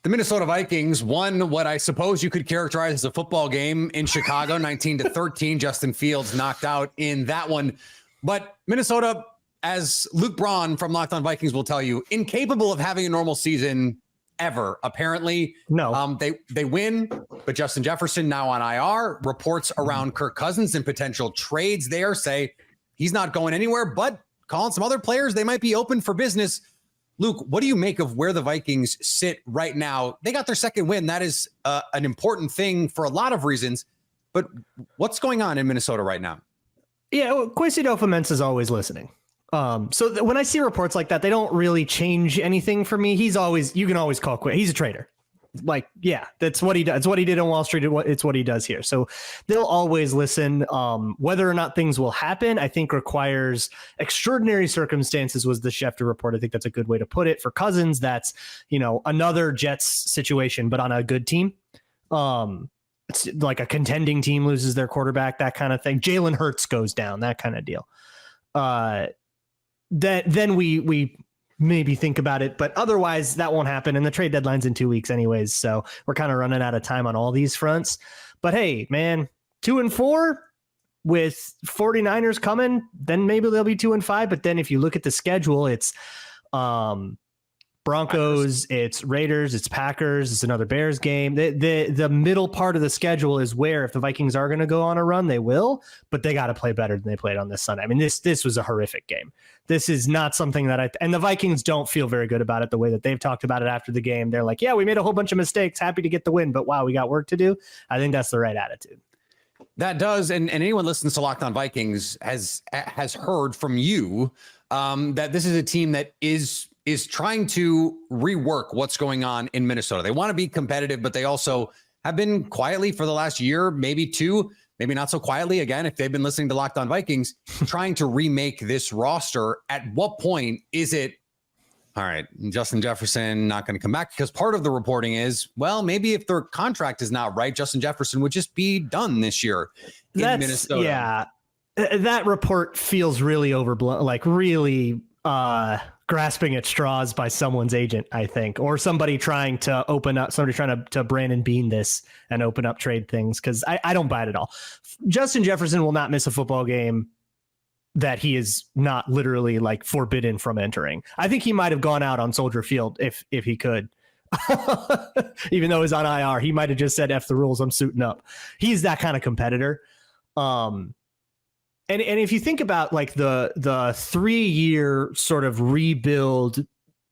The Minnesota Vikings won what I suppose you could characterize as a football game in Chicago, 19-13. Justin Fields knocked out in that one. But Minnesota, as Luke Braun from Locked On Vikings will tell you, incapable of having a normal season ever, apparently. No. They win, but Justin Jefferson now on IR. Reports around Kirk Cousins and potential trades there say he's not going anywhere, but calling some other players, they might be open for business. Luke, what do you make of where the Vikings sit right now? They got their second win. That is an important thing for a lot of reasons. But what's going on in Minnesota right now? Yeah, well, Kwesi Adofo-Mensah is always listening. When I see reports like that, they don't really change anything for me. You can always call Kwesi. He's a traitor. Like, yeah, that's what he does. It's what he did on Wall Street. It's what he does here. So they'll always listen. Whether or not things will happen, I think requires extraordinary circumstances, was the Schefter report. I think that's a good way to put it. For Cousins, that's, another Jets situation, but on a good team. It's like a contending team loses their quarterback, that kind of thing. Jalen Hurts goes down, that kind of deal. Then we maybe think about it, but otherwise that won't happen. And the trade deadline's in 2 weeks anyways. So we're kind of running out of time on all these fronts, but hey, man, 2-4 with 49ers coming, then maybe they'll be 2-5. But then if you look at the schedule, it's, Broncos, it's Raiders, it's Packers, it's another Bears game. The middle part of the schedule is where if the Vikings are going to go on a run, they will, but they got to play better than they played on this Sunday. I mean, this was a horrific game. This is not something that and the Vikings don't feel very good about it the way that they've talked about it after the game. They're like, yeah, we made a whole bunch of mistakes, happy to get the win, but wow, we got work to do. I think that's the right attitude. That does, and anyone listens to Locked On Vikings has heard from you that this is a team that is trying to rework what's going on in Minnesota. They want to be competitive, but they also have been quietly for the last year, maybe two, maybe not so quietly again, if they've been listening to Locked On Vikings, trying to remake this roster. At what point is it, all right, Justin Jefferson not going to come back? Because part of the reporting is, well, maybe if their contract is not right, Justin Jefferson would just be done this year in Minnesota. Yeah, that report feels really overblown, like really grasping at straws by someone's agent, I think, or somebody trying to Brandon Bean this and open up trade things. Cause I don't buy it at all. Justin Jefferson will not miss a football game that he is not literally like forbidden from entering. I think he might've gone out on Soldier Field if he could, even though he's on IR, he might've just said, F the rules, I'm suiting up. He's that kind of competitor. And if you think about like the 3-year sort of rebuild,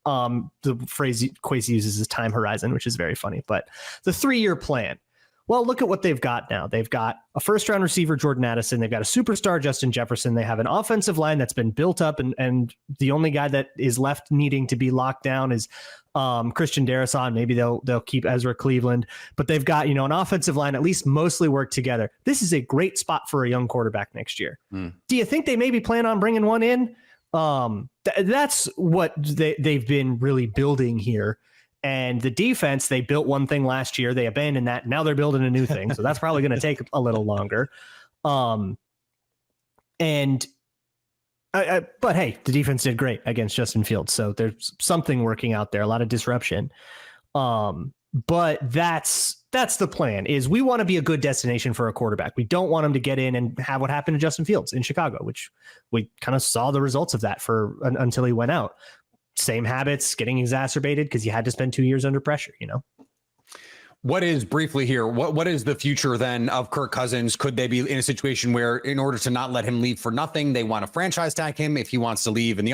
the phrase Kwesi uses is time horizon, which is very funny, but the 3-year plan. Well, look at what they've got now. They've got a first-round receiver, Jordan Addison. They've got a superstar, Justin Jefferson. They have an offensive line that's been built up, and the only guy that is left needing to be locked down is Christian Darrisaw. Maybe they'll keep Ezra Cleveland, but they've got an offensive line at least mostly work together. This is a great spot for a young quarterback next year. Do you think they maybe plan on bringing one in? That's what they've been really building here. And the defense, they built one thing last year. They abandoned that. Now they're building a new thing. So that's probably going to take a little longer. But hey, the defense did great against Justin Fields. So there's something working out there, a lot of disruption. But that's the plan, is we want to be a good destination for a quarterback. We don't want him to get in and have what happened to Justin Fields in Chicago, which we kind of saw the results of that until he went out. Same habits getting exacerbated because you had to spend 2 years under pressure, What is briefly here? What is the future then of Kirk Cousins? Could they be in a situation where, in order to not let him leave for nothing, they want to franchise tag him if he wants to leave? And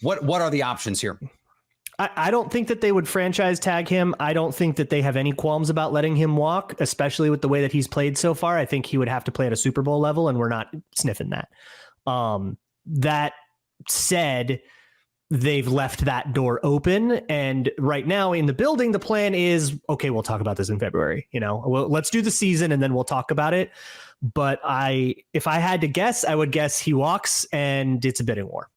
what are the options here? I don't think that they would franchise tag him. I don't think that they have any qualms about letting him walk, especially with the way that he's played so far. I think he would have to play at a Super Bowl level, and we're not sniffing that. That said, they've left that door open. And right now in the building, the plan is, okay, we'll talk about this in February. Let's do the season and then we'll talk about it. But if I had to guess, I would guess he walks and it's a bidding war.